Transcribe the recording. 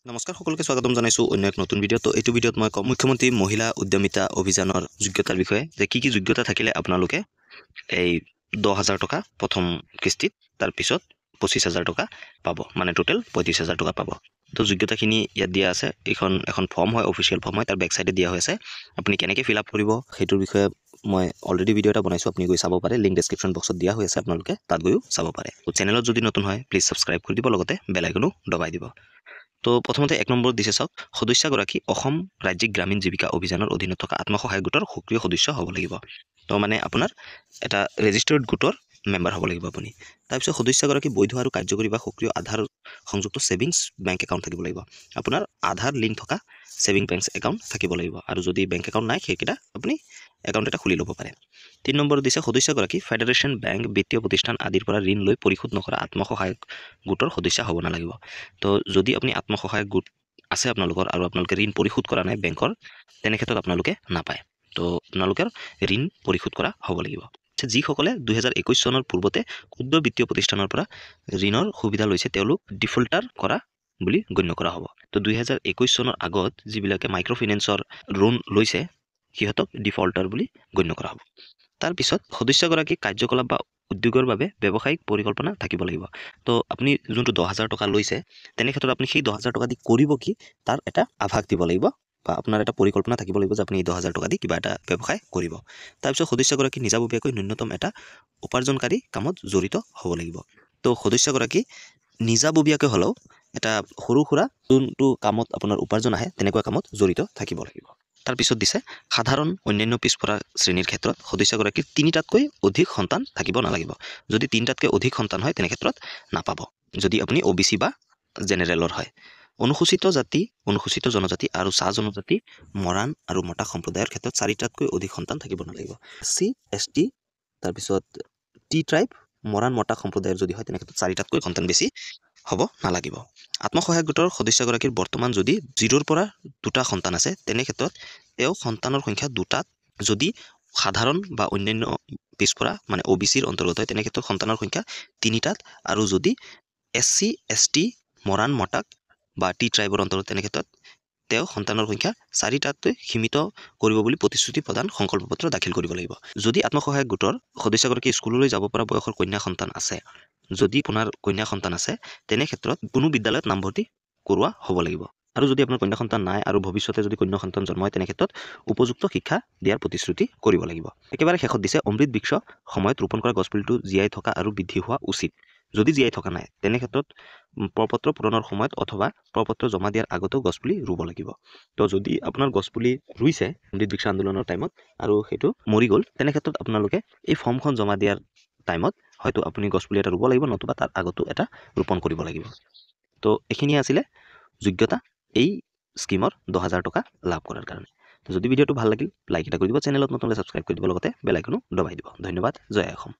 নমস্কাৰ সকলোকে স্বাগতম জনাইছো অন্য এক নতুন ভিডিঅ' তো এইটো ভিডিঅ'ত মই কম মুখ্যমন্ত্ৰী মহিলা উদ্যমিতা অভিযানৰ যোগ্যতাৰ বিষয়ে যে কি যোগ্যতা থাকিলে আপোনালোকে এই 10,000 টকা প্ৰথম কিস্তিত তাৰ পিছত 25,000 টকা পাব মানে টোটেল 35,000 টকা পাব তো যোগ্যতাখিনি ইয়াত দিয়া আছে এখন ফৰ্ম হয় অফিচিয়েল ফৰ্ম হয় তাৰ বেক সাইডে দিয়া হৈছে আপুনি কেনেকৈ ফিল আপ কৰিব সেইটোৰ বিষয়ে মই অলৰেডি ভিডিঅ' এটা বনাইছো আপুনি গৈ চাব পাৰে লিংক ডেসক্ৰিপচন বক্সত দিয়া হৈ আছে আপোনালোকে তাত গৈও চাব পাৰে তো চেনেলত যদি নতুন হয় প্লিজ সাবস্ক্ৰাইব কৰি দিব লগতে বেল আইকনো দবাই দিব তো প্ৰথমতে এক নম্বৰত দিছে চাওক সদস্যগৰাকী অসম ৰাজ্যিক গ্ৰামীণ জীৱিকা অভিযানৰ অধীনত থকা আত্মসহায়ক গোটৰ সক্ৰিয় সদস্য হ'ব লাগিব তো মানে আপোনাৰ এটা ৰেজিষ্টাৰ্ড গোটৰ মেম্বাৰ হ'ব লাগিব আপুনি তাৰপিছত সদস্যগৰাকী বৈধ আৰু কাৰ্যকৰী বা সক্ৰিয় আধাৰ সংযুক্ত সেভিংছ বেংক একাউণ্ট থাকিব লাগিব আপোনাৰ আধাৰ লিংক থকা সেভিং বেংক একাউণ্ট থাকিব লাগিব আৰু যদি বেংক একাউণ্ট নাই সেইকেইটা আপুনি একাউণ্ট এটা খুলি ল'ব পাৰে 3 নম্বৰত দিছে সদস্যগৰাকী ফেডাৰেশ্যন বেংক বিত্তীয় প্ৰতিষ্ঠান আদিৰ পৰা ঋণ লৈ পৰিশোধ নকৰা আত্মসহায়ক গোটৰ সদস্য হ'ব নালাগিব তো যদি আপুনি আত্মসহায়ক গোট আছে আপোনালোকৰ আৰু আপোনালোকে ঋণ পৰিশোধ কৰা নাই বেংকৰ তেনে ক্ষেত্ৰত আপোনালোকে নাপায় তো আপোনালোকৰ ঋণ পৰিশোধ কৰা হ'ব লাগিব যিসকলে 2021 চনৰ পূৰ্বতে ক্ষুদ্ৰ বিত্তীয় প্ৰতিষ্ঠানৰ পৰা ঋণৰ সুবিধা লৈছে তেওঁলোক ডিফল্টাৰ কৰা বুলি গণ্য কৰা হ'ব তো 2021 চনৰ আগত যিবিলাকে মাইক্ৰ ফাইনেন্সৰ লোন লৈছে সিহঁতক ডিফল্টাৰ বুলি গণ্য কৰা হ'ব তাৰ পিছত সদস্যগৰাকী কাৰ্যকলাপ বা উদ্যোগৰ বাবে ব্যৱসায়িক পৰিকল্পনা থাকিব লাগিব তো আপুনি যোনটো 10,000 টকা লৈছে তেনে ক্ষেত্ৰত আপুনি সেই 10,000 টকা দি কৰিব কি তাৰ এটা আভাস দিব লাগিব বা আপোনাৰ এটা পৰিকল্পনা থাকিব লাগিব যে আপুনি 10,000 টকা দি কিবা এটা ব্যৱসায় কৰিব তাৰপিছত সদস্যগৰাকী নিজাববীয়াকৈ ন্যূনতম এটা উপাৰ্জনকাৰী কামত জড়িত হ'ব লাগিব তো সদস্যগৰাকী নিজাববীয়াকৈ হ'লেও এটা সৰু সুৰা যোনটো কামত আপোনাৰ উপাৰ্জন আহে তেনেকুৱা কামত জড়িত থাকিব লাগিব তাৰপিছত দিছে সাধাৰণ অন্যান্য পিছপৰা শ্ৰেণীৰ ক্ষেত্ৰত সদস্যগৰাকীৰ 3টাতকৈ অধিক সন্তান থাকিব নালাগিব যদি 3টাতকৈ অধিক সন্তান হয় তেনে ক্ষেত্ৰত নাপাব যদি আপুনি OBC বা জেনেৰেলৰ হয় অনুসূচিত জাতি অনুসূচিত জনজাতি আৰু চাহ জনজাতি মৰাণ আৰু মটা সম্প্ৰদায়ৰ ক্ষেত্ৰত 4টাতকৈ অধিক সন্তান থাকিব নালাগিব SC ST তাৰপিছত টি ট্ৰাইব মৰাণ মটা সম্প্ৰদায়ৰ যদি হয় তেনে ক্ষেত্ৰত 4টাতকৈ সন্তান বেছি হ'ব নালাগিব আত্মসহায়ক গোটৰ সদস্যগৰাকীৰ বৰ্তমান যদি 0ৰ পৰা 2টা সন্তান আছে তেনে ক্ষেত্ৰত তেওঁ সন্তানৰ সংখ্যা 2টাত যদি সাধাৰণ বা অন্যান্য পিছপৰা মানে OBCৰ অন্তৰ্গত হয় তেনে ক্ষেত্ৰত সন্তানৰ সংখ্যা 3টাত আৰু যদি SC ST মৰাণ মটাক বা টি ট্ৰাইবৰ অন্তৰ্গত তেনে ক্ষেত্ৰত তেওঁ সন্তানৰ সংখ্যা 4টাতকৈ সীমিত কৰিব বুলি প্ৰতিশ্ৰুতি প্ৰদান সংকল্প পত্ৰ দাখিল কৰিব লাগিব যদি আত্মসহায়ক গোটৰ সদস্যগৰাকী স্কুললৈ যাব পৰা বয়সৰ কন্যা সন্তান আছে যদি আপোনাৰ কন্যা সন্তান আছে তেনে ক্ষেত্ৰত কোনো বিদ্যালয়ত নামভৰ্তি কৰোৱা হ'ব লাগিব আৰু যদি আপোনাৰ কন্যা সন্তান নাই আৰু ভৱিষ্যতে যদি কন্যা সন্তান জন্ম হয় তেনে ক্ষেত্ৰত উপযুক্ত শিক্ষা দিয়াৰ প্ৰতিশ্ৰুতি কৰিব লাগিব একেবাৰে শেষত দিছে অমৃত বৃক্ষ সময়ত ৰোপণ কৰা গছপুলিটো জীয়াই থকা আৰু বৃদ্ধি হোৱা উচিত যদি জীয়াই থকা নাই তেনে ক্ষেত্ৰত প্ৰপত্ৰ পূৰণৰ সময়ত অথবা প্ৰপত্ৰ জমা দিয়াৰ আগতেও গছপুলি ৰুব লাগিব তো যদি আপোনাৰ গছপুলি ৰুইছে অমৃত বৃক্ষ আন্দোলনৰ টাইমত আৰু সেইটো মৰি গ'ল তেনে ক্ষেত্ৰত আপোনালোকে এই ফৰ্মখন জমা দিয়াৰ টাইমত হয়তো আপুনি গছপুলি এটা ৰুব লাগিব নতুবা তাৰ আগতো এটা ৰোপণ কৰিব লাগিব তো এইখিনি আছিলে যোগ্যতা এই স্কিমৰ 10,000 টকা লাভ কৰাৰ কাৰণে তো যদি ভিডিঅ'টো ভাল লাগিল লাইক এটা কৰি দিব চেনেলত নতুনকৈ সাবস্ক্ৰাইব কৰি দিব লগতে বেল আইকনো দবাই দিব ধন্যবাদ জয় অসম